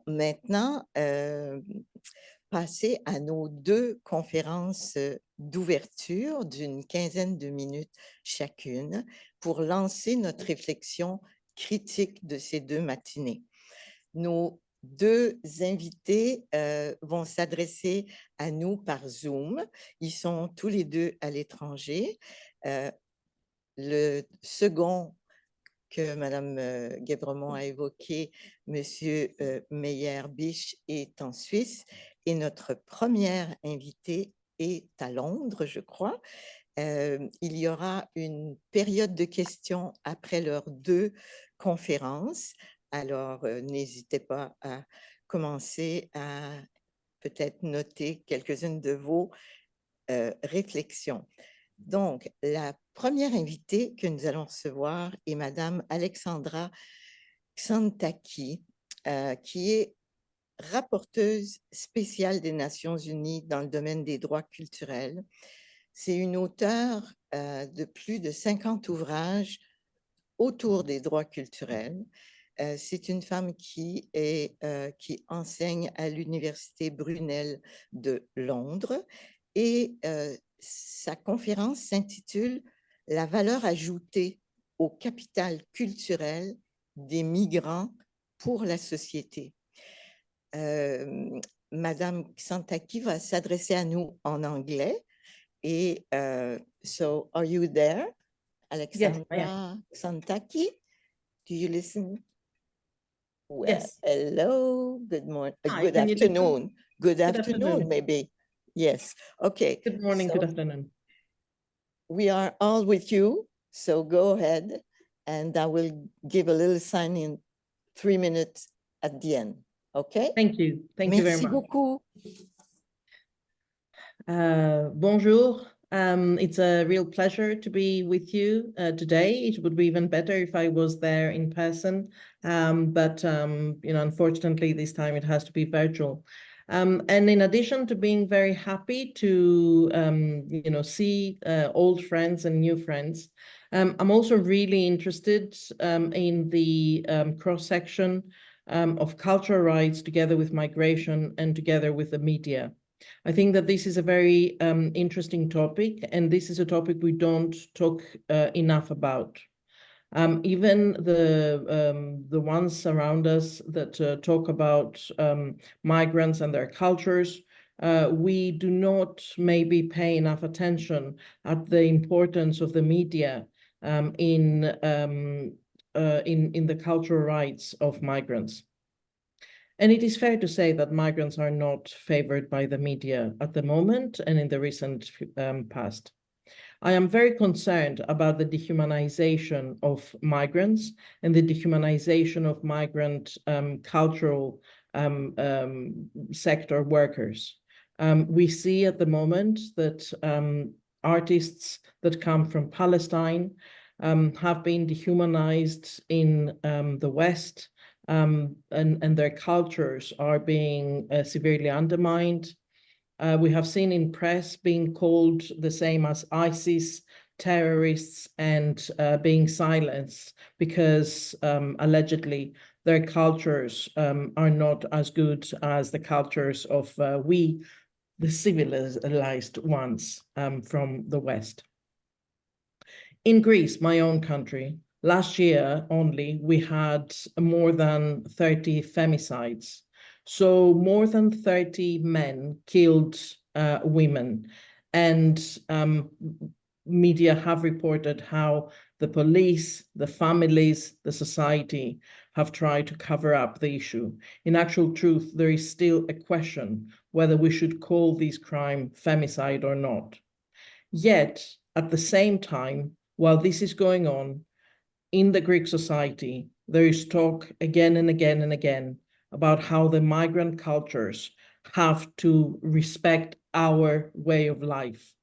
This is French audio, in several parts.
Maintenant, passer à nos deux conférences d'ouverture d'une quinzaine de minutes chacune pour lancer notre réflexion critique de ces deux matinées. Nos deux invités vont s'adresser à nous par Zoom. Ils sont tous les deux à l'étranger. Le second que Mme Guébremont a évoqué, M. Meyer-Bisch est en Suisse et notre première invitée est à Londres, je crois. Il y aura une période de questions après leurs deux conférences. Alors, n'hésitez pas à commencer à peut-être noter quelques-unes de vos réflexions. Donc, la première invitée que nous allons recevoir est Madame Alexandra Xantaki, qui est rapporteuse spéciale des Nations unies dans le domaine des droits culturels. C'est une auteure de plus de 50 ouvrages autour des droits culturels. C'est une femme qui enseigne à l'Université Brunel de Londres et sa conférence s'intitule « La valeur ajoutée au capital culturel des migrants pour la société ». Madame Xantaki va s'adresser à nous en anglais. Et so, are you there, Alexandra Xantaki? Do you listen? Well, Yes. hello, good morning, Hi, good can you listen? afternoon. Good afternoon, afternoon. maybe. Yes, okay. Good morning, So good afternoon. we are all with you, so go ahead, and I will give a little sign in 3 minutes at the end, okay? Thank you. Thank you very Merci much. beaucoup. Bonjour. It's a real pleasure to be with you today. It would be even better if I was there in person, but unfortunately, this time it has to be virtual. And in addition to being very happy to see old friends and new friends, I'm also really interested in the cross-section of cultural rights together with migration and together with the media. I think that this is a very interesting topic, and this is a topic we don't talk enough about. Even the ones around us that talk about migrants and their cultures, we do not maybe pay enough attention at the importance of the media in the cultural rights of migrants. And it is fair to say that migrants are not favored by the media at the moment and in the recent past. I am very concerned about the dehumanization of migrants and the dehumanization of migrant cultural sector workers. We see at the moment that artists that come from Palestine have been dehumanized in the West, and their cultures are being severely undermined. We have seen in press being called the same as ISIS terrorists and being silenced because allegedly their cultures are not as good as the cultures of the civilized ones from the West. In Greece, my own country, last year only, we had more than 30 femicides. So more than 30 men killed women. And media have reported how the police, the families, the society have tried to cover up the issue. In actual truth, there is still a question whether we should call this crime femicide or not. Yet, at the same time, while this is going on, in the Greek society, there is talk again and again and again about how the migrant cultures have to respect our way of life,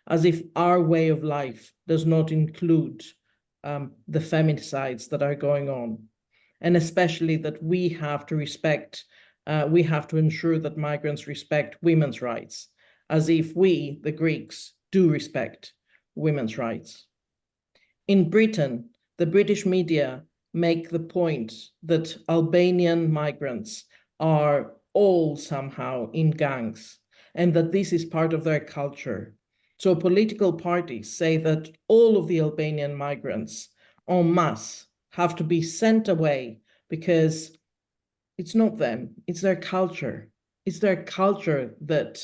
as if our way of life does not include the feminicides that are going on. And especially that we have to respect, we have to ensure that migrants respect women's rights, as if we, the Greeks, do respect women's rights. In Britain, the British media make the point that Albanian migrants are all somehow in gangs, and that this is part of their culture. So political parties say that all of the Albanian migrants en masse have to be sent away because it's not them, it's their culture. It's their culture that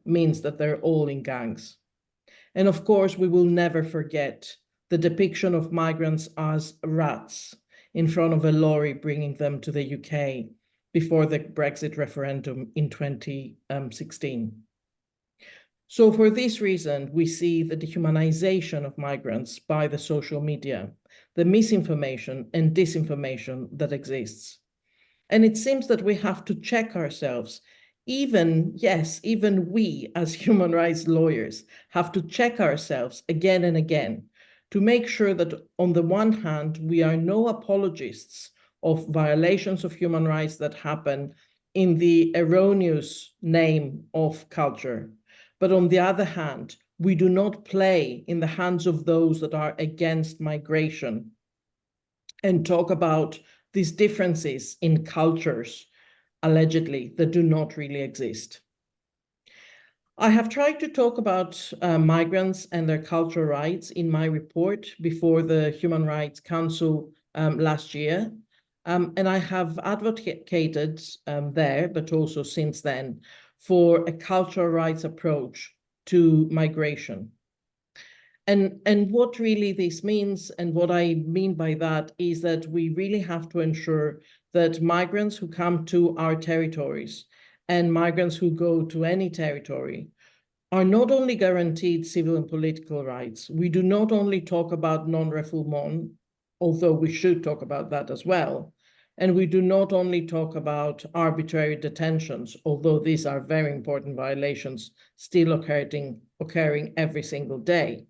means that they're all in gangs. And of course, we will never forget the depiction of migrants as rats in front of a lorry bringing them to the UK before the Brexit referendum in 2016. So for this reason, we see the dehumanization of migrants by the social media, the misinformation and disinformation that exists. And it seems that we have to check ourselves. Even we as human rights lawyers have to check ourselves again and again to make sure that on the one hand, we are no apologists of violations of human rights that happen in the erroneous name of culture. But on the other hand, we do not play in the hands of those that are against migration and talk about these differences in cultures, allegedly, that do not really exist. I have tried to talk about migrants and their cultural rights in my report before the Human Rights Council last year. And I have advocated there, but also since then, for a cultural rights approach to migration. And what really this means, and what I mean by that, is that we really have to ensure that migrants who come to our territories and migrants who go to any territory are not only guaranteed civil and political rights. We do not only talk about non-refoulement, although we should talk about that as well. And we do not only talk about arbitrary detentions, although these are very important violations still occurring every single day.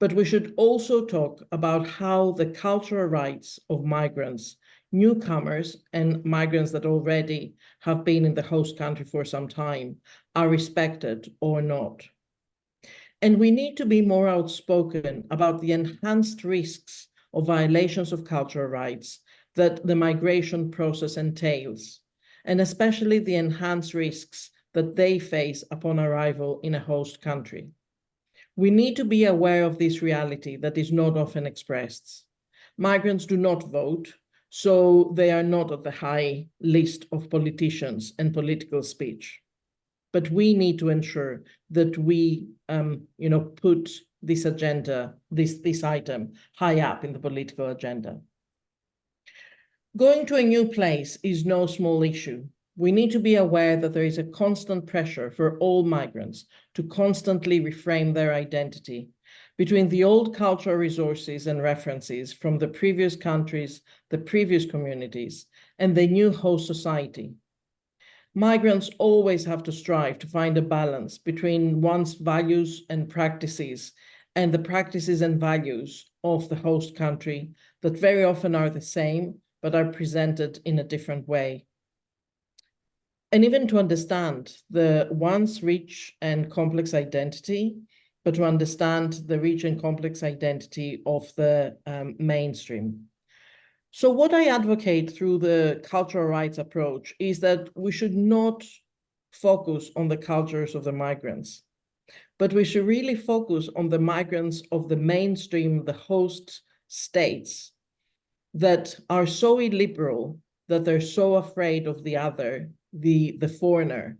But we should also talk about how the cultural rights of migrants, newcomers and migrants that already have been in the host country for some time, are respected or not. And we need to be more outspoken about the enhanced risks of violations of cultural rights that the migration process entails, and especially the enhanced risks that they face upon arrival in a host country. We need to be aware of this reality that is not often expressed. Migrants do not vote, so they are not at the high list of politicians and political speech. But we need to ensure that we, put this agenda, this item, high up in the political agenda. Going to a new place is no small issue. We need to be aware that there is a constant pressure for all migrants to constantly reframe their identity between the old cultural resources and references from the previous countries, the previous communities, and the new host society. Migrants always have to strive to find a balance between one's values and practices and the practices and values of the host country that very often are the same, but are presented in a different way. And even to understand the once rich and complex identity, but to understand the rich and complex identity of the mainstream. So what I advocate through the cultural rights approach is that we should not focus on the cultures of the migrants, but we should really focus on the migrants of the mainstream, the host states that are so illiberal, that they're so afraid of the other, the foreigner,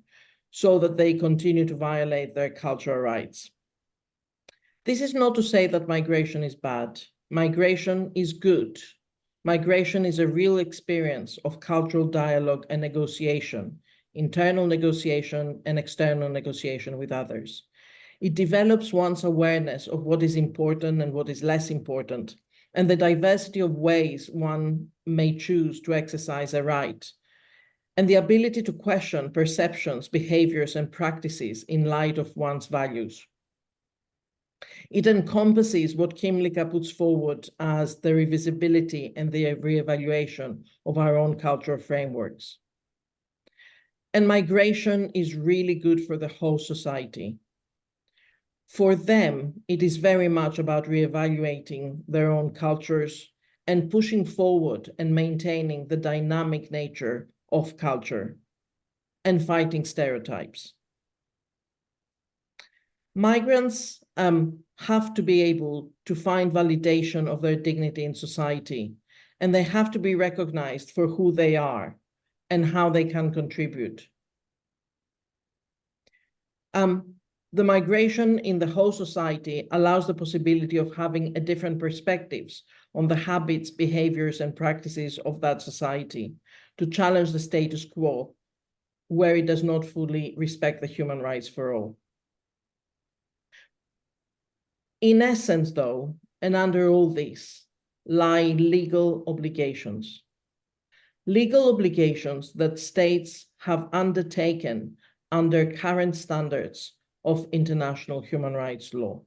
so that they continue to violate their cultural rights. This is not to say that migration is bad. Migration is good. Migration is a real experience of cultural dialogue and negotiation, internal negotiation and external negotiation with others. It develops one's awareness of what is important and what is less important, and the diversity of ways one may choose to exercise a right, and the ability to question perceptions, behaviors, and practices in light of one's values. It encompasses what Kymlicka puts forward as the revisibility and the reevaluation of our own cultural frameworks. And migration is really good for the whole society. For them, it is very much about reevaluating their own cultures and pushing forward and maintaining the dynamic nature of culture and fighting stereotypes. Migrants have to be able to find validation of their dignity in society, and they have to be recognized for who they are and how they can contribute. The migration in the whole society allows the possibility of having a different perspectives on the habits, behaviors, and practices of that society to challenge the status quo where it does not fully respect the human rights for all. In essence, though, and under all this, lie legal obligations. Legal obligations that states have undertaken under current standards of international human rights law.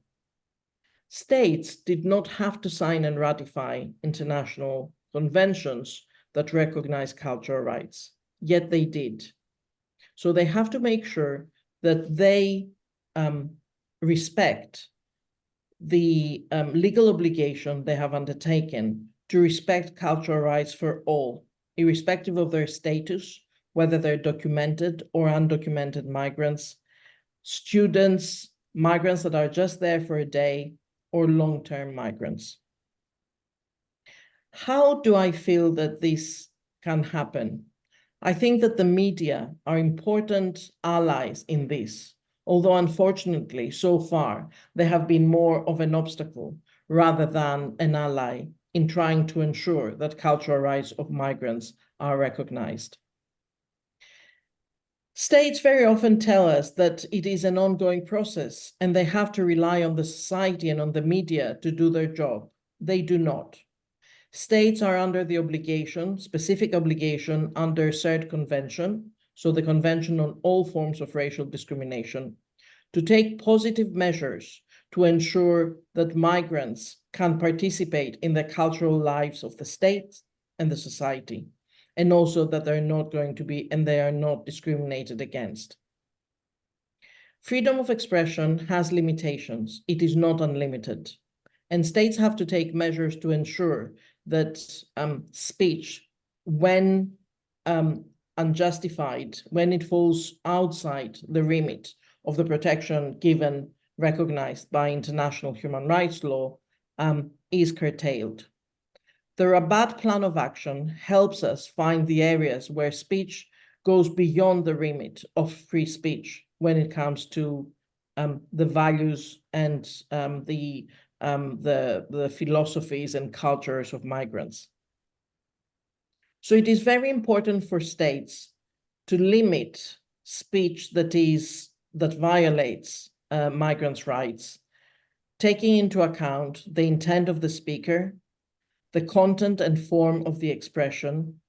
States did not have to sign and ratify international conventions that recognize cultural rights, yet they did. So they have to make sure that they respect the legal obligation they have undertaken to respect cultural rights for all, irrespective of their status, whether they're documented or undocumented migrants, students, migrants that are just there for a day, or long-term migrants. How do I feel that this can happen? I think that the media are important allies in this, although unfortunately, so far, they have been more of an obstacle rather than an ally in trying to ensure that cultural rights of migrants are recognized. States very often tell us that it is an ongoing process and they have to rely on the society and on the media to do their job. They do not. States are under the obligation, specific obligation under CERT Convention, so the Convention on All Forms of Racial Discrimination, to take positive measures to ensure that migrants can participate in the cultural lives of the state and the society, and also that they're not going to be, and they are not discriminated against. Freedom of expression has limitations. It is not unlimited. And states have to take measures to ensure that speech, when unjustified, when it falls outside the remit of the protection given, recognized by international human rights law, is curtailed. The Rabat Plan of Action helps us find the areas where speech goes beyond the remit of free speech when it comes to the values and the philosophies and cultures of migrants. So it is very important for states to limit speech that violates migrants' rights, taking into account the intent of the speaker, the content and form of the expression,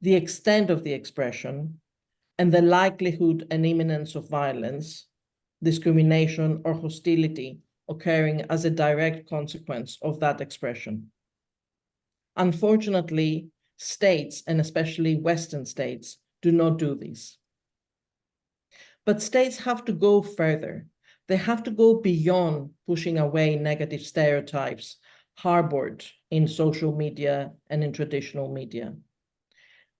the extent of the expression, and the likelihood and imminence of violence, discrimination, or hostility occurring as a direct consequence of that expression. Unfortunately, states, and especially Western states, do not do this. But states have to go further. They have to go beyond pushing away negative stereotypes harbored in social media and in traditional media.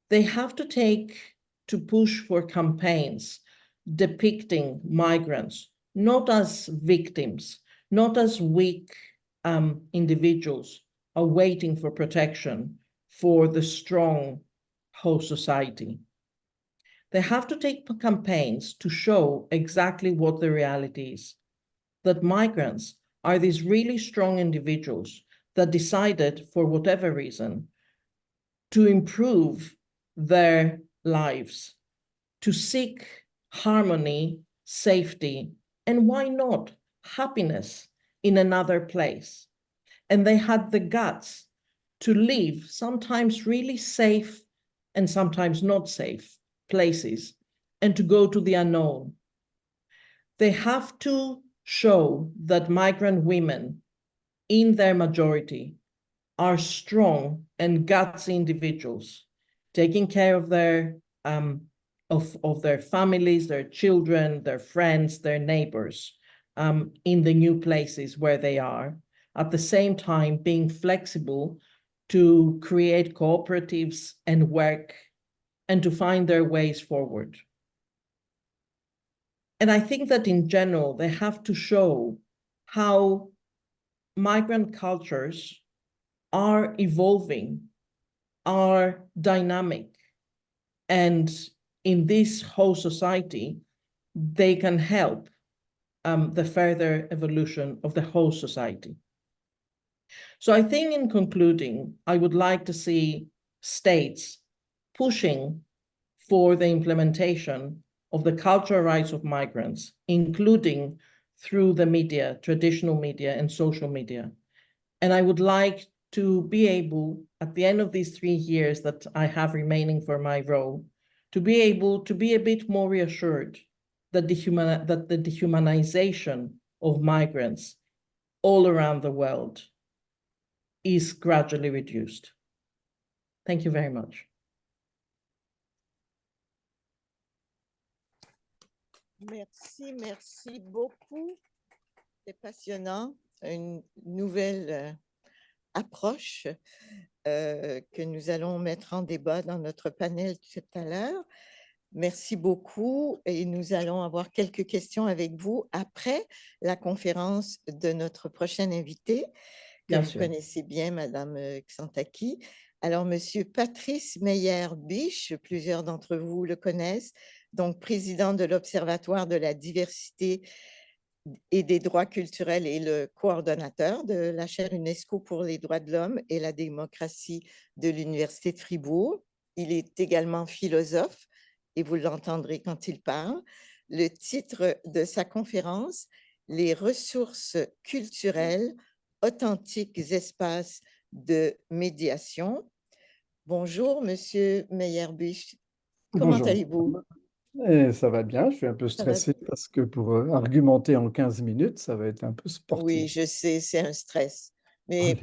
They have to push for campaigns depicting migrants not as victims, not as weak individuals awaiting for protection for the strong host society. They have to take campaigns to show exactly what the reality is, that migrants are these really strong individuals that decided, for whatever reason, to improve their lives, to seek harmony, safety, and why not happiness in another place. And they had the guts to leave sometimes really safe and sometimes not safe places and to go to the unknown. They have to show that migrant women, in their majority, are strong and gutsy individuals, taking care of their families, their children, their friends, their neighbors, in the new places where they are, at the same time being flexible to create cooperatives and work and to find their ways forward. And I think that in general, they have to show how migrant cultures are evolving, are dynamic, and in this whole society, they can help the further evolution of the whole society. So I think in concluding, I would like to see states pushing for the implementation of the cultural rights of migrants, including through the media, traditional media and social media. And I would like to be able, at the end of these 3 years that I have remaining for my role, to be able to be a bit more reassured that the dehumanization of migrants all around the world is gradually reduced. Thank you very much. Merci beaucoup. C'est passionnant, une nouvelle approche que nous allons mettre en débat dans notre panel tout à l'heure. Merci beaucoup et nous allons avoir quelques questions avec vous après la conférence de notre prochaine invité, que vous connaissez bien, Madame Xantaki. Alors, Monsieur Patrice Meyer-Biche, plusieurs d'entre vous le connaissent, donc président de l'Observatoire de la diversité et des droits culturels et le coordonnateur de la chaire UNESCO pour les droits de l'homme et la démocratie de l'Université de Fribourg. Il est également philosophe et vous l'entendrez quand il parle. Le titre de sa conférence, Les ressources culturelles, authentiques espaces de médiation. Bonjour, Monsieur Meyer-Biche. Comment allez-vous? Ça va bien, je suis un peu stressé parce que pour argumenter en 15 minutes, ça va être un peu sportif. Oui, je sais, c'est un stress. Mais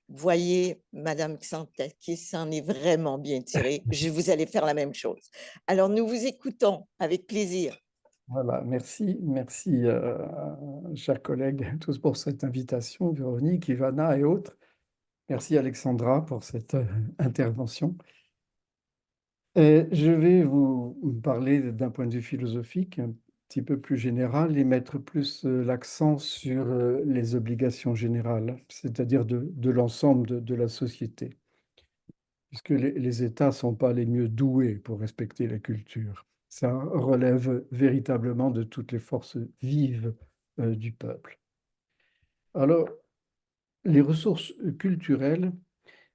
voyez, Madame Xantaki s'en est vraiment bien tirée. Vous allez faire la même chose. Alors, nous vous écoutons avec plaisir. Voilà, merci, chers collègues, tous pour cette invitation, Véronique, Ivana et autres. Merci Alexandra pour cette intervention. Je vais vous parler d'un point de vue philosophique, un petit peu plus général, et mettre plus l'accent sur les obligations générales, c'est-à-dire de l'ensemble de la société, puisque les États ne sont pas les mieux doués pour respecter la culture. Ça relève véritablement de toutes les forces vives du peuple. Alors, les ressources culturelles,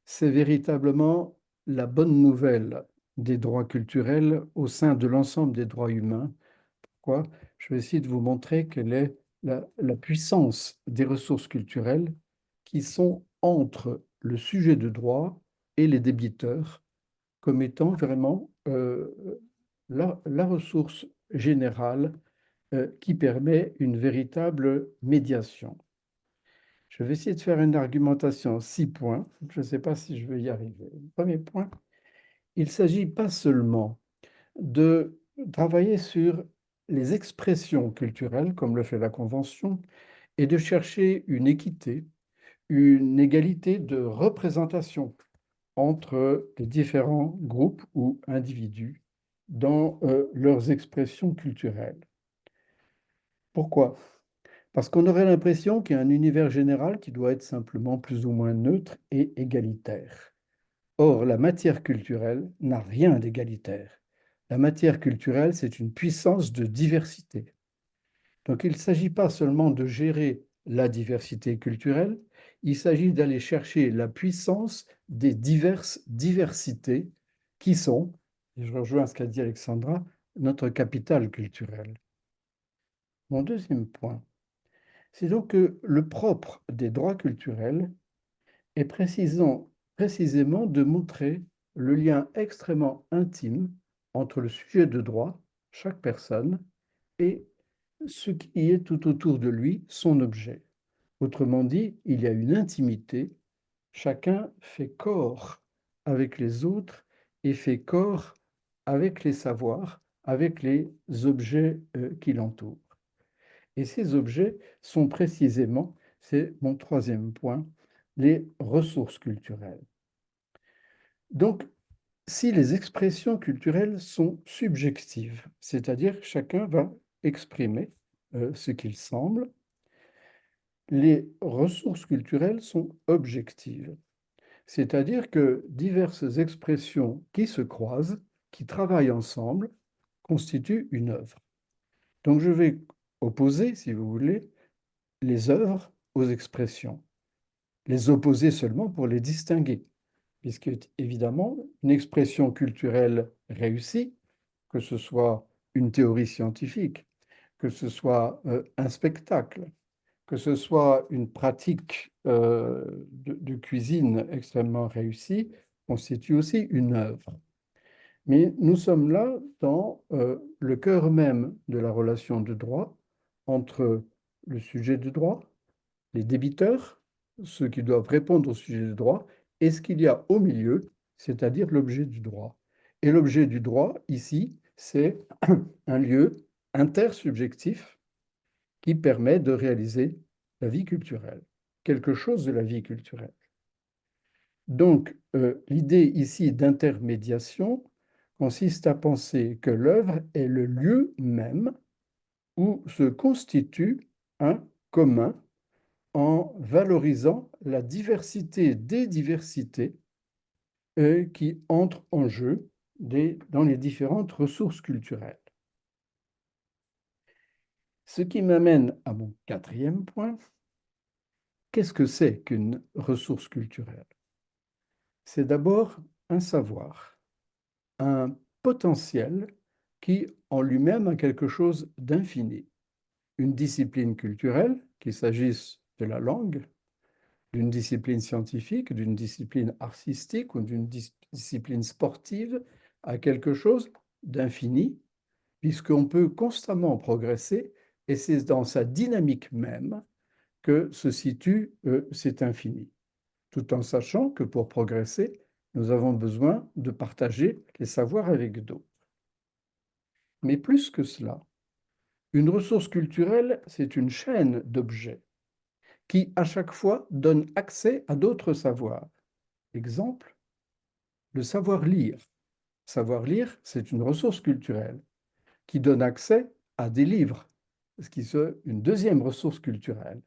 c'est véritablement la bonne nouvelle des droits culturels au sein de l'ensemble des droits humains. Pourquoi? Je vais essayer de vous montrer quelle est la puissance des ressources culturelles qui sont entre le sujet de droit et les débiteurs comme étant vraiment la ressource générale qui permet une véritable médiation. Je vais essayer de faire une argumentation en 6 points. Je ne sais pas si je vais y arriver. Premier point, il ne s'agit pas seulement de travailler sur les expressions culturelles, comme le fait la Convention, et de chercher une équité, une égalité de représentation entre les différents groupes ou individus dans leurs expressions culturelles. Pourquoi? Parce qu'on aurait l'impression qu'il y a un univers général qui doit être simplement plus ou moins neutre et égalitaire. Or, la matière culturelle n'a rien d'égalitaire. La matière culturelle, c'est une puissance de diversité. Donc, il ne s'agit pas seulement de gérer la diversité culturelle, il s'agit d'aller chercher la puissance des diverses diversités qui sont, et je rejoins ce qu'a dit Alexandra, notre capital culturel. Mon deuxième point, c'est donc que le propre des droits culturels est précisément de montrer le lien extrêmement intime entre le sujet de droit, chaque personne, et ce qui est tout autour de lui, son objet. Autrement dit, il y a une intimité, chacun fait corps avec les autres et fait corps avec les savoirs, avec les objets qui l'entourent. Et ces objets sont précisément, c'est mon troisième point, les ressources culturelles. Donc, si les expressions culturelles sont subjectives, c'est-à-dire que chacun va exprimer ce qu'il semble, les ressources culturelles sont objectives, c'est-à-dire que diverses expressions qui se croisent, qui travaillent ensemble, constituent une œuvre. Donc je vais opposer, si vous voulez, les œuvres aux expressions, les opposer seulement pour les distinguer, puisque évidemment, une expression culturelle réussie, que ce soit une théorie scientifique, que ce soit un spectacle, que ce soit une pratique de cuisine extrêmement réussie, constitue aussi une œuvre. Mais nous sommes là dans le cœur même de la relation de droit entre le sujet de droit, les débiteurs, ceux qui doivent répondre au sujet du droit, et ce qu'il y a au milieu, c'est-à-dire l'objet du droit. Et l'objet du droit, ici, c'est un lieu intersubjectif qui permet de réaliser la vie culturelle, quelque chose de la vie culturelle. Donc, l'idée ici d'intermédiation consiste à penser que l'œuvre est le lieu même où se constitue un commun en valorisant la diversité des diversités qui entrent en jeu dans les différentes ressources culturelles. Ce qui m'amène à mon quatrième point. Qu'est-ce que c'est qu'une ressource culturelle? C'est d'abord un savoir, un potentiel qui en lui-même a quelque chose d'infini. Une discipline culturelle, qu'il s'agisse de la langue, d'une discipline scientifique, d'une discipline artistique ou d'une discipline sportive, a quelque chose d'infini, puisqu'on peut constamment progresser, et c'est dans sa dynamique même que se situe cet infini, tout en sachant que pour progresser, nous avons besoin de partager les savoirs avec d'autres. Mais plus que cela, une ressource culturelle, c'est une chaîne d'objets qui, à chaque fois, donne accès à d'autres savoirs. Exemple, le savoir lire. Savoir lire, c'est une ressource culturelle qui donne accès à des livres, ce qui est une deuxième ressource culturelle.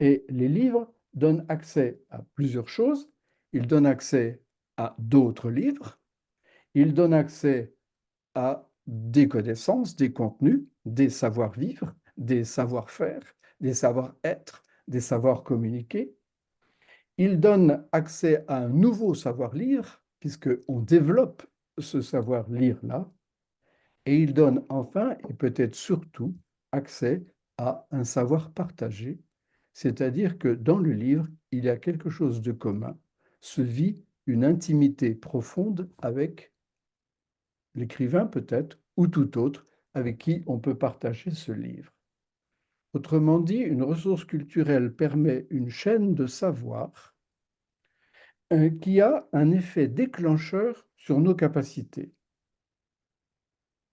Et les livres donnent accès à plusieurs choses. Ils donnent accès à d'autres livres. Ils donnent accès à des connaissances, des contenus, des savoir-vivre, des savoir-faire, des savoir-être, des savoirs communiquer. Ils donnent accès à un nouveau savoir-lire, puisqu'on développe ce savoir-lire-là. Et ils donnent enfin, et peut-être surtout, accès à un savoir partagé, c'est-à-dire que dans le livre, il y a quelque chose de commun, se vit une intimité profonde avec l'écrivain peut-être, ou tout autre avec qui on peut partager ce livre. Autrement dit, une ressource culturelle permet une chaîne de savoir qui a un effet déclencheur sur nos capacités.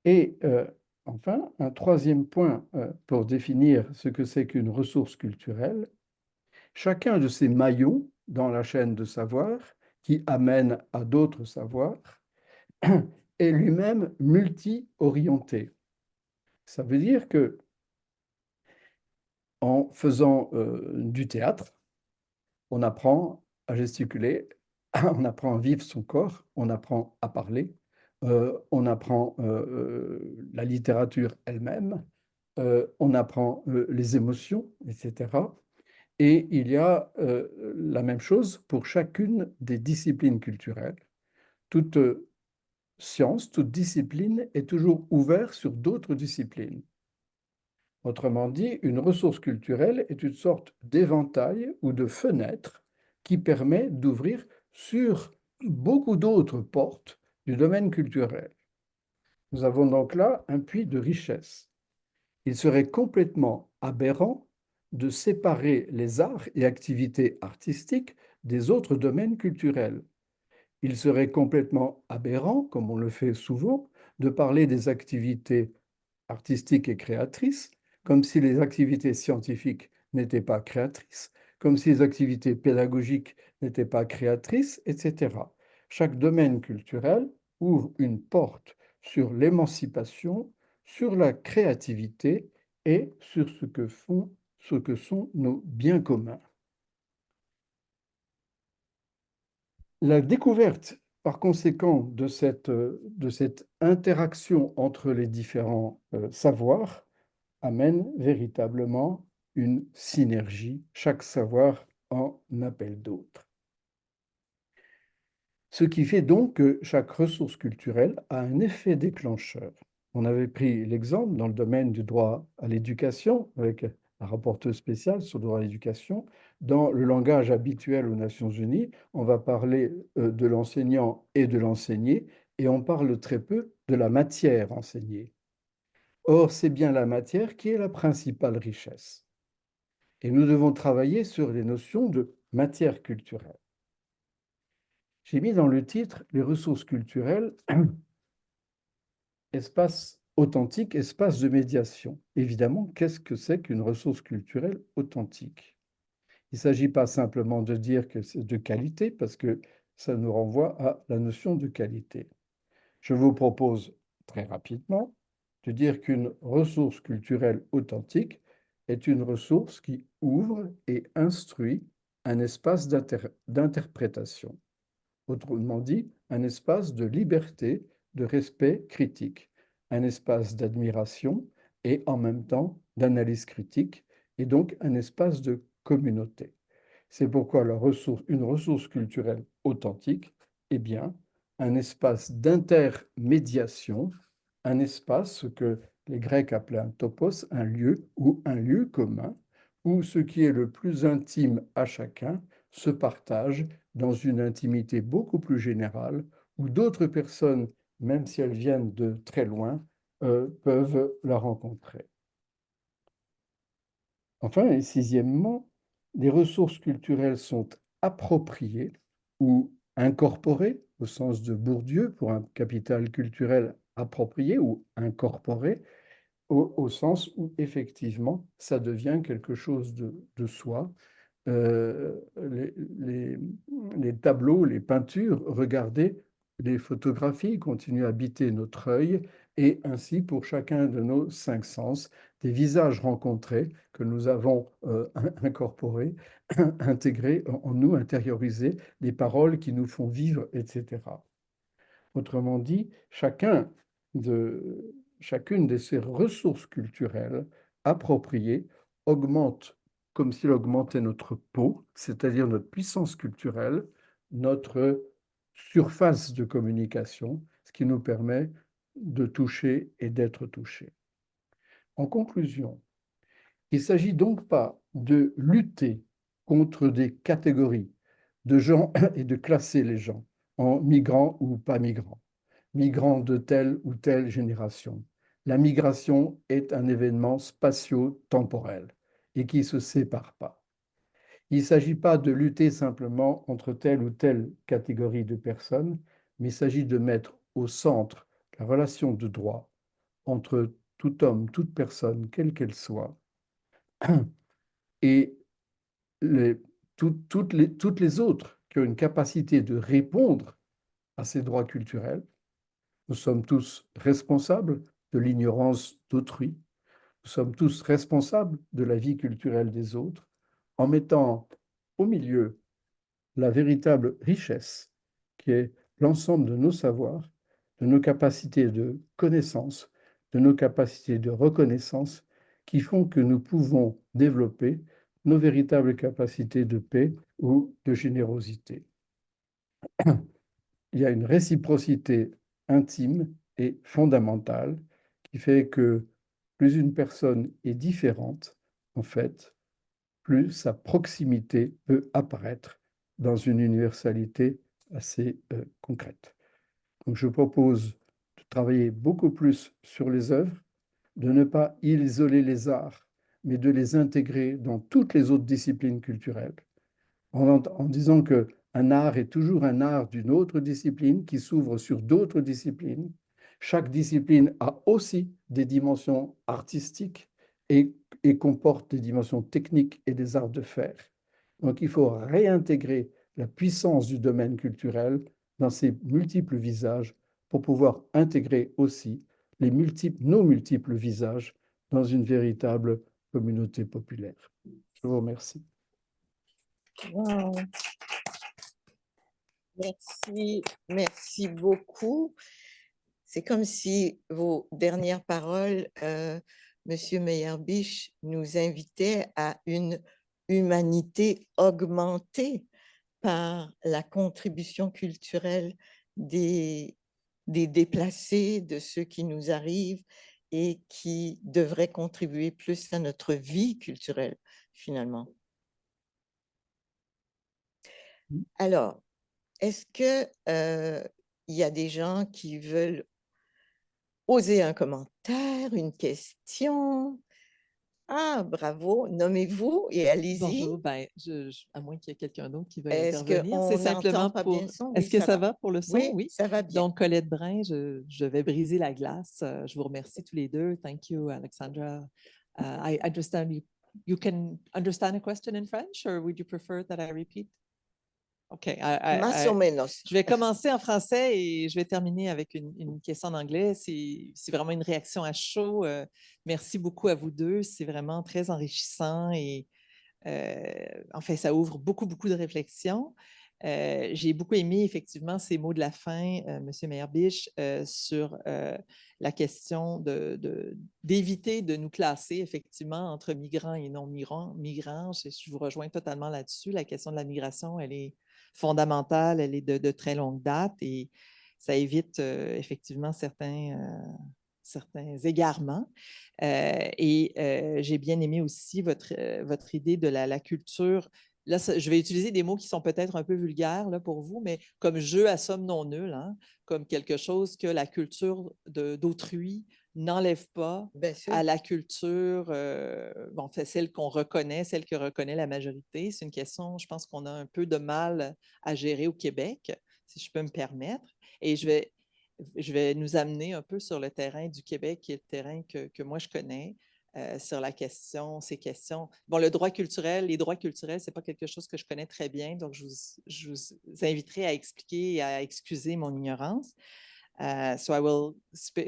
Et enfin, un troisième point pour définir ce que c'est qu'une ressource culturelle, chacun de ces maillons dans la chaîne de savoir qui amène à d'autres savoirs est lui-même multi-orienté. Ça veut dire que en faisant du théâtre, on apprend à gesticuler, on apprend à vivre son corps, on apprend à parler, on apprend la littérature elle-même, on apprend les émotions, etc. Et il y a la même chose pour chacune des disciplines culturelles. Toute science, toute discipline est toujours ouverte sur d'autres disciplines. Autrement dit, une ressource culturelle est une sorte d'éventail ou de fenêtre qui permet d'ouvrir sur beaucoup d'autres portes du domaine culturel. Nous avons donc là un puits de richesse. Il serait complètement aberrant de séparer les arts et activités artistiques des autres domaines culturels. Il serait complètement aberrant, comme on le fait souvent, de parler des activités artistiques et créatrices comme si les activités scientifiques n'étaient pas créatrices, comme si les activités pédagogiques n'étaient pas créatrices, etc. Chaque domaine culturel ouvre une porte sur l'émancipation, sur la créativité et sur ce que sont nos biens communs. La découverte, par conséquent, de cette interaction entre les différents savoirs amène véritablement une synergie. Chaque savoir en appelle d'autres. Ce qui fait donc que chaque ressource culturelle a un effet déclencheur. On avait pris l'exemple dans le domaine du droit à l'éducation, avec un rapporteur spécial sur le droit à l'éducation. Dans le langage habituel aux Nations Unies, on va parler de l'enseignant et de l'enseigné, et on parle très peu de la matière enseignée. Or, c'est bien la matière qui est la principale richesse. Et nous devons travailler sur les notions de matière culturelle. J'ai mis dans le titre les ressources culturelles, espace authentique, espace de médiation. Évidemment, qu'est-ce que c'est qu'une ressource culturelle authentique? Il ne s'agit pas simplement de dire que c'est de qualité, parce que ça nous renvoie à la notion de qualité. Je vous propose très rapidement de dire qu'une ressource culturelle authentique est une ressource qui ouvre et instruit un espace d'interprétation. Autrement dit, un espace de liberté, de respect critique, un espace d'admiration et en même temps d'analyse critique, et donc un espace de communauté. C'est pourquoi une ressource culturelle authentique est bien un espace d'intermédiation, un espace, ce que les Grecs appelaient un topos, un lieu ou un lieu commun, où ce qui est le plus intime à chacun se partage dans une intimité beaucoup plus générale, où d'autres personnes, même si elles viennent de très loin, peuvent la rencontrer. Enfin, et sixièmement, les ressources culturelles sont appropriées ou incorporées, au sens de Bourdieu, pour un capital culturel approprié ou incorporé, au sens où effectivement ça devient quelque chose de soi. Les tableaux, les peintures, regardez, les photographies continuent à habiter notre œil, et ainsi pour chacun de nos cinq sens, des visages rencontrés que nous avons incorporés, intégrés en nous, intériorisés, des paroles qui nous font vivre, etc. Autrement dit, chacune de ces ressources culturelles appropriées augmente comme s'il augmentait notre peau, c'est-à-dire notre puissance culturelle, notre surface de communication, ce qui nous permet de toucher et d'être touchés. En conclusion, il ne s'agit donc pas de lutter contre des catégories de gens et de classer les gens en migrants ou pas migrants, migrants de telle ou telle génération. La migration est un événement spatio-temporel et qui ne se sépare pas. Il ne s'agit pas de lutter simplement entre telle ou telle catégorie de personnes, mais il s'agit de mettre au centre la relation de droit entre tout homme, toute personne, quelle qu'elle soit, et toutes les autres qui ont une capacité de répondre à ces droits culturels. Nous sommes tous responsables de l'ignorance d'autrui. Nous sommes tous responsables de la vie culturelle des autres, en mettant au milieu la véritable richesse qui est l'ensemble de nos savoirs, de nos capacités de connaissance, de nos capacités de reconnaissance, qui font que nous pouvons développer nos véritables capacités de paix ou de générosité. Il y a une réciprocité intime et fondamentale qui fait que plus une personne est différente, en fait, plus sa proximité peut apparaître dans une universalité assez concrète. Donc je propose de travailler beaucoup plus sur les œuvres, de ne pas isoler les arts, mais de les intégrer dans toutes les autres disciplines culturelles, en disant qu'un art est toujours un art d'une autre discipline qui s'ouvre sur d'autres disciplines. Chaque discipline a aussi des dimensions artistiques et comporte des dimensions techniques et des arts de faire. Donc il faut réintégrer la puissance du domaine culturel dans ses multiples visages pour pouvoir intégrer aussi nos multiples visages dans une véritable communauté populaire. Je vous remercie. Wow. Merci beaucoup. C'est comme si vos dernières paroles, Monsieur Meyerbeich, nous invitaient à une humanité augmentée par la contribution culturelle des déplacés, de ceux qui nous arrivent et qui devraient contribuer plus à notre vie culturelle, finalement. Alors, est-ce que il y a des gens qui veulent oser un commentaire, une question? Ah, bravo, nommez-vous et allez-y. Bonjour, ben, à moins qu'il y ait quelqu'un d'autre qui veuille Est-ce intervenir, c'est qu'on simplement n'entend pas bien pour... le son? Est-ce Oui, que ça va pour le son? Oui, Oui. ça va bien. Donc, Colette Brun, je vais briser la glace. Je vous remercie tous les deux. Thank you, Alexandra. I understand you can understand a question in French, or would you prefer that I repeat? OK. Más o menos. Je vais commencer en français et je vais terminer avec une question en anglais. C'est vraiment une réaction à chaud. Merci beaucoup à vous deux. C'est vraiment très enrichissant et en fait, ça ouvre beaucoup de réflexions. J'ai beaucoup aimé effectivement ces mots de la fin, M. Meyerbeich, sur la question d'éviter de nous classer effectivement entre migrants et non-migrants. Je vous rejoins totalement là-dessus. La question de la migration, elle est fondamentale, elle est de très longue date et ça évite effectivement certains égarements. J'ai bien aimé aussi votre idée de la culture. Là, je vais utiliser des mots qui sont peut-être un peu vulgaires là, pour vous, mais comme jeu à somme non nulle, hein, comme quelque chose que la culture d'autrui n'enlève pas à la culture, bon, celle qu'on reconnaît, celle que reconnaît la majorité. C'est une question, je pense qu'on a un peu de mal à gérer au Québec, si je peux me permettre. Et je vais nous amener un peu sur le terrain du Québec, qui est le terrain que moi je connais, sur ces questions. Bon, les droits culturels, ce n'est pas quelque chose que je connais très bien, donc je vous inviterai à expliquer et à excuser mon ignorance. So I will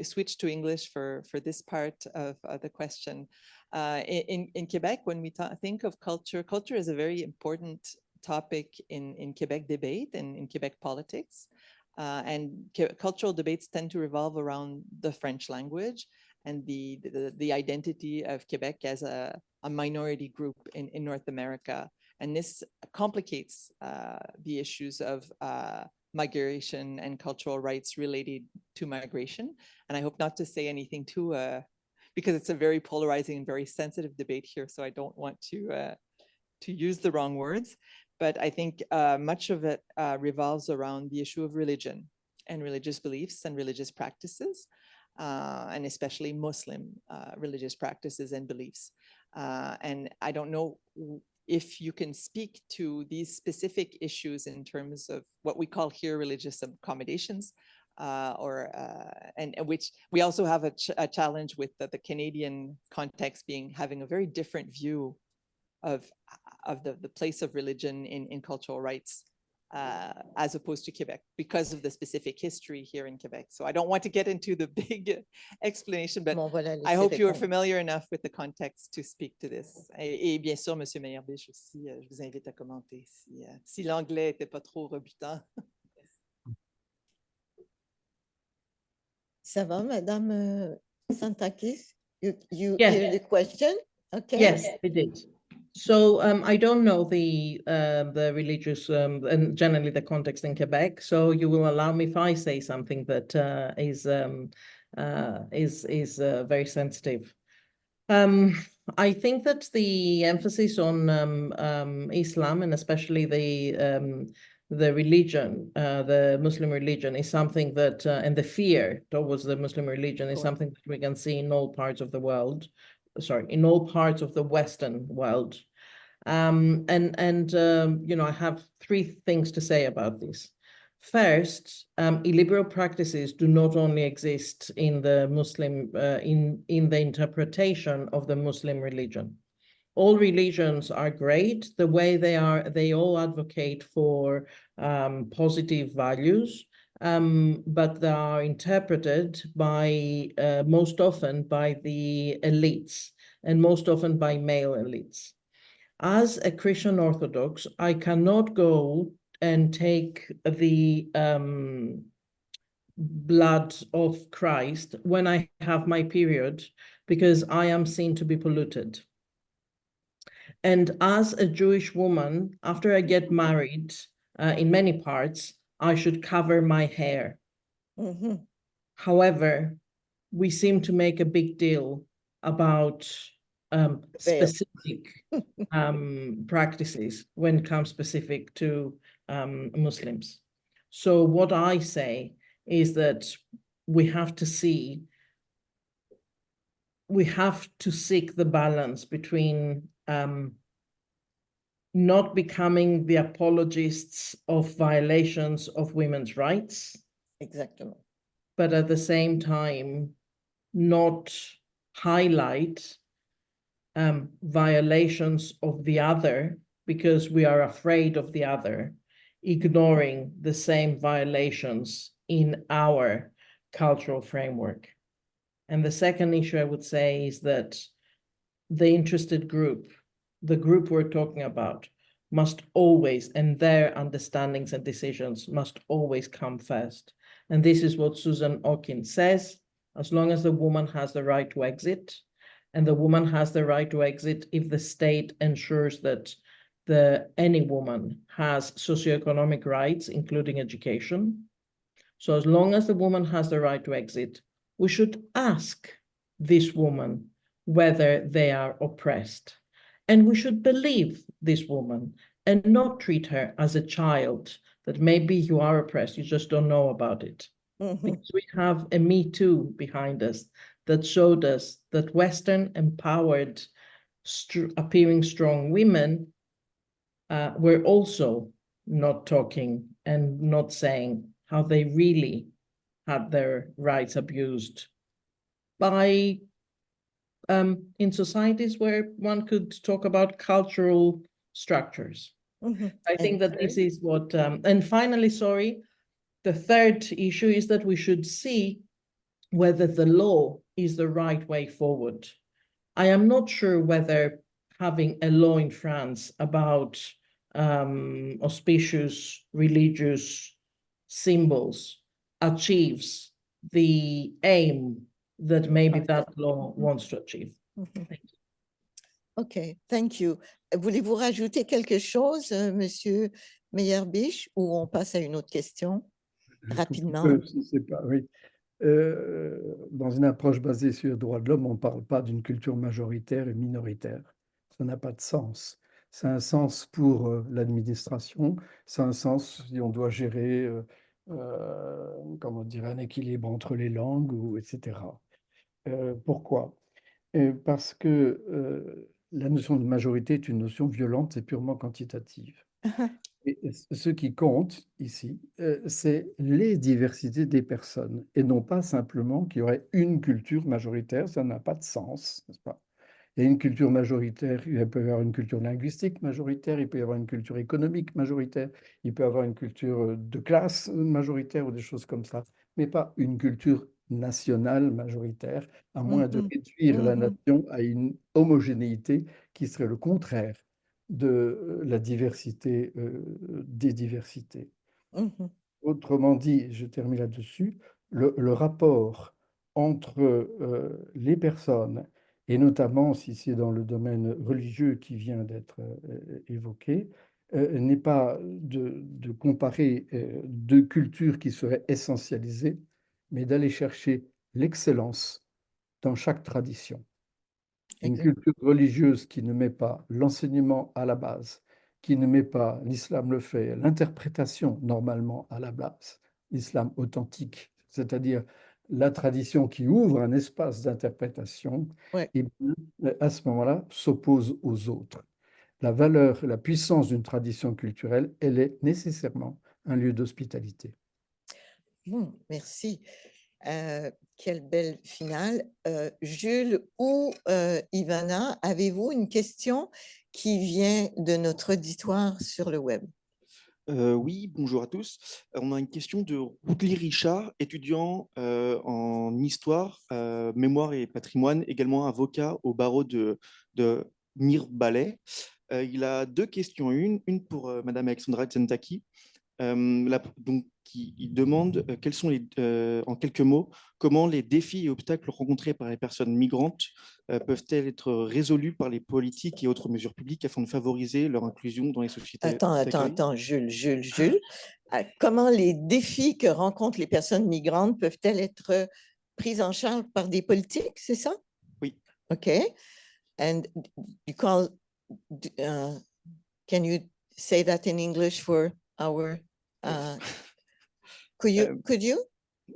switch to English for this part of the question. In Quebec, when we think of culture is a very important topic in Quebec debate and in Quebec politics. And cultural debates tend to revolve around the French language and the identity of Quebec as a minority group in North America. And this complicates the issues of migration and cultural rights related to migration. And I hope not to say anything too, because it's a very polarizing and very sensitive debate here, so I don't want to use the wrong words. But I think much of it revolves around the issue of religion and religious beliefs and religious practices, and especially Muslim religious practices and beliefs. And I don't know if you can speak to these specific issues in terms of what we call here religious accommodations, and which we also have a challenge with the Canadian context having a very different view of the place of religion in cultural rights as opposed to Quebec because of the specific history here in Quebec. So I don't want to get into the big explanation, but I hope you are familiar enough with the context to speak to this. Et bien sûr, M. Meyerbeich aussi, je vous invite à commenter si l'anglais n'était pas trop rebutant. Ça va, Madame Santakis? You Yes. hear the question? Okay. Yes, I did. So I don't know the religious and generally the context in Quebec. So you will allow me if I say something that is very sensitive. I think that the emphasis on Islam and especially the religion, the Muslim religion, is something that, and the fear towards the Muslim religion is something that we can see in all parts of the world. Sorry, in all parts of the Western world. You know, I have three things to say about this. First, illiberal practices do not only exist in the Muslim, in the interpretation of the Muslim religion. all religions are great. The way they all advocate for positive values, but they are interpreted by most often by the elites, and most often by male elites. As a Christian Orthodox, I cannot go and take the blood of Christ when I have my period, because I am seen to be polluted. And as a Jewish woman, after I get married, in many parts, I should cover my hair. Mhm. However, we seem to make a big deal about Veil. specific practices when it comes specific to Muslims. So what I say is that we have to seek the balance between not becoming the apologists of violations of women's rights, Exactement. but at the same time not highlight violations of the other because we are afraid of the other, ignoring the same violations in our cultural framework. And the second issue I would say is that the interested group, the group we're talking about, must always, and their understandings and decisions must always come first. And this is what Susan Okin says: as long as the woman has the right to exit, and the woman has the right to exit if the state ensures that any woman has socioeconomic rights, including education. So as long as the woman has the right to exit, we should ask this woman whether they are oppressed. And we should believe this woman and not treat her as a child that maybe you are oppressed, you just don't know about it. Mhm. Because we have a Me Too behind us that showed us that Western empowered, appearing strong women were also not talking and not saying how they really had their rights abused by in societies where one could talk about cultural structures. Mhm. I think And that this third? is what, and finally, sorry, the third issue is that we should see whether the law is the right way forward. I am not sure whether having a law in France about auspicious religious symbols achieves the aim that maybe that law wants to achieve. Mhm. Thank you. OK, thank you. Voulez-vous rajouter quelque chose, Monsieur Meyerbeich, ou on passe à une autre question rapidement? Si c'est pas, oui. Dans une approche basée sur les droits de l'homme, on ne parle pas d'une culture majoritaire et minoritaire. Ça n'a pas de sens. Ça a un sens pour l'administration, ça a un sens si on doit gérer comment dire, un équilibre entre les langues, etc. Pourquoi? Parce que la notion de majorité est une notion violente et purement quantitative. Et ce qui compte ici, c'est les diversités des personnes et non pas simplement qu'il y aurait une culture majoritaire. Ça n'a pas de sens, n'est-ce pas? Il y a une culture majoritaire, il peut y avoir une culture linguistique majoritaire, il peut y avoir une culture économique majoritaire, il peut y avoir une culture de classe majoritaire ou des choses comme ça, mais pas une culture nationale majoritaire, à moins de Mhm. réduire la Mhm. nation à une homogénéité qui serait le contraire de la diversité des diversités. Mhm. Autrement dit, je termine là-dessus, le rapport entre les personnes, et notamment si c'est dans le domaine religieux qui vient d'être évoqué, n'est pas de comparer deux cultures qui seraient essentialisées, mais d'aller chercher l'excellence dans chaque tradition. Une Exact. culture religieuse qui ne met pas l'enseignement à la base, qui ne met pas, l'islam le fait, l'interprétation normalement à la base, l'islam authentique, c'est-à-dire la tradition qui ouvre un espace d'interprétation, Ouais. et à ce moment-là s'oppose aux autres. La valeur, la puissance d'une tradition culturelle, elle est nécessairement un lieu d'hospitalité. Merci. Quelle belle finale. Jules ou Ivana, avez-vous une question qui vient de notre auditoire sur le web? Oui, bonjour à tous. On a une question de Routely Richard, étudiant en histoire, mémoire et patrimoine, également avocat au barreau de Mirebalais. Il a deux questions. Une pour Madame Alexandra Xentaki. Donc, il demande quels sont en quelques mots, comment les défis et obstacles rencontrés par les personnes migrantes peuvent-elles être résolus par les politiques et autres mesures publiques afin de favoriser leur inclusion dans les sociétés d'accueil? Attends, Jules. Comment les défis que rencontrent les personnes migrantes peuvent-elles être prises en charge par des politiques, c'est ça? Oui. OK. And you call, can you say that in English for our, could you?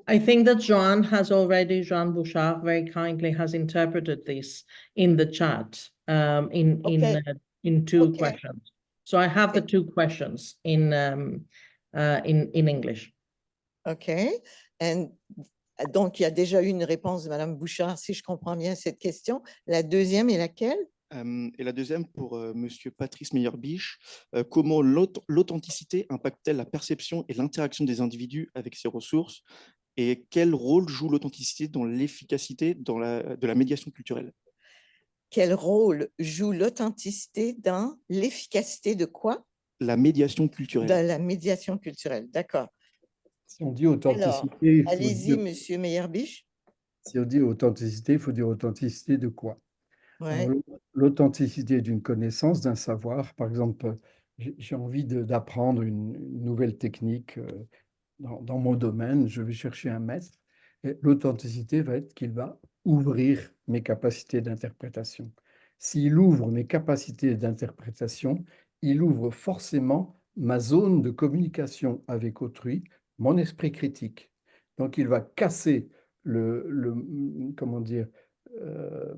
I think that Joan Bouchard very kindly has interpreted this in the chat Okay. in two Okay. questions. So I have the two questions in English. OK. And donc, il y a déjà eu une réponse de Madame Bouchard, si je comprends bien cette question. La deuxième est laquelle? Et la deuxième pour Monsieur Patrice Meyer-Biche, comment l'authenticité impacte-t-elle la perception et l'interaction des individus avec ces ressources et quel rôle joue l'authenticité dans l'efficacité de la médiation culturelle? Quel rôle joue l'authenticité dans l'efficacité de quoi? La médiation culturelle. De la médiation culturelle, d'accord. Si on dit authenticité, Alors, il faut allez-y, dire, Monsieur Meyer-Biche. si on dit authenticité, il faut dire authenticité de quoi? Ouais. Alors, l'authenticité d'une connaissance, d'un savoir, par exemple, j'ai envie d'apprendre une nouvelle technique dans mon domaine, je vais chercher un maître. Et l'authenticité va être qu'il va ouvrir mes capacités d'interprétation. S'il ouvre mes capacités d'interprétation, il ouvre forcément ma zone de communication avec autrui, mon esprit critique. Donc, il va casser comment dire, euh,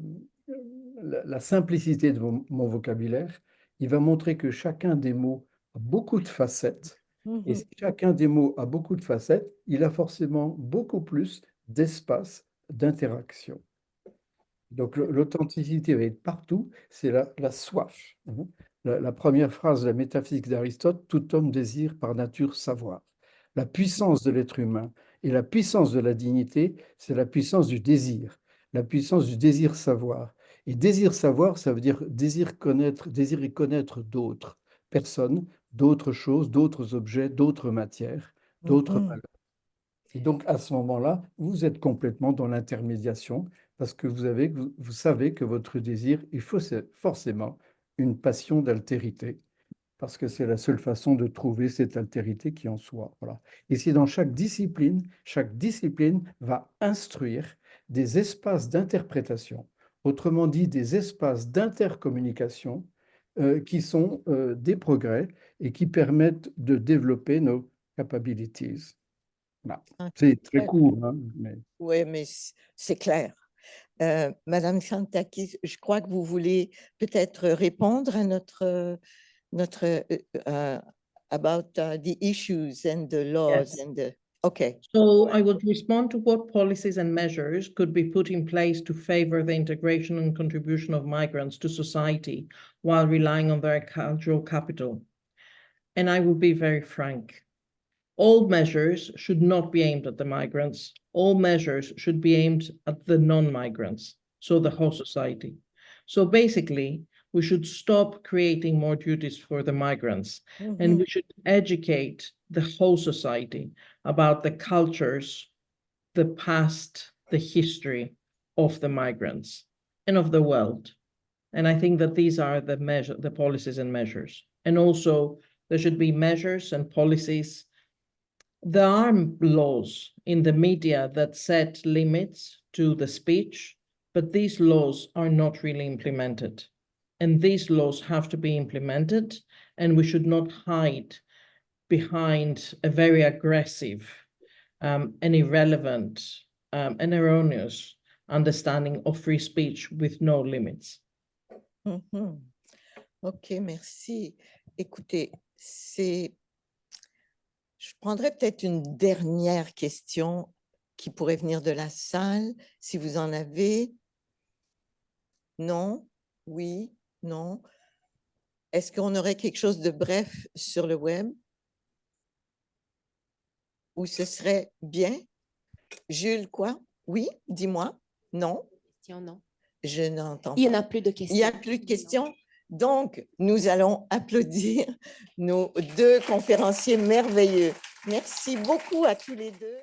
la simplicité de mon vocabulaire. Il va montrer que chacun des mots a beaucoup de facettes. Et si chacun des mots a beaucoup de facettes, il a forcément beaucoup plus d'espace d'interaction. Donc l'authenticité va être partout, c'est la soif. La première phrase de la métaphysique d'Aristote, tout homme désire par nature savoir. La puissance de l'être humain et la puissance de la dignité, c'est la puissance du désir, la puissance du désir savoir. Et désir savoir, ça veut dire désir connaître, désirer connaître d'autres personnes, d'autres choses, d'autres objets, d'autres matières, d'autres valeurs. Et donc, à ce moment-là, vous êtes complètement dans l'intermédiation parce que vous savez que votre désir, il faut forcément une passion d'altérité parce que c'est la seule façon de trouver cette altérité qui en soit. Voilà. Et c'est dans chaque discipline va instruire des espaces d'interprétation, autrement dit des espaces d'intercommunication qui sont des progrès et qui permettent de développer nos capabilities. Voilà. C'est très court, hein, mais... Oui, mais c'est clair. Madame Xentaki, je crois que vous voulez peut-être répondre à notre about the issues and the laws Yes. and the... Okay. So I would respond to what policies and measures could be put in place to favor the integration and contribution of migrants to society while relying on their cultural capital. And I will be very frank. All measures should not be aimed at the migrants. All measures should be aimed at the non-migrants, so the whole society. So basically, we should stop creating more duties for the migrants, and we should educate the whole society about the cultures, the past, the history of the migrants and of the world. And I think that these are the policies and measures. And also there should be measures and policies. There are laws in the media that set limits to the speech, but these laws are not really implemented. And these laws have to be implemented, and we should not hide behind a very aggressive and irrelevant and erroneous understanding of free speech with no limits. OK, merci. Écoutez, je prendrais peut-être une dernière question qui pourraient venir de la salle, si vous en avez? Non? Oui? Non? Est-ce qu'on aurait quelque chose de bref sur le web? Ou ce serait bien? Jules, quoi? Oui? Dis-moi. Non? Non. Je n'entends Il n'y en pas. a plus de Il n'y a questions. plus de questions? Donc, nous allons applaudir nos deux conférenciers merveilleux. Merci beaucoup à tous les deux.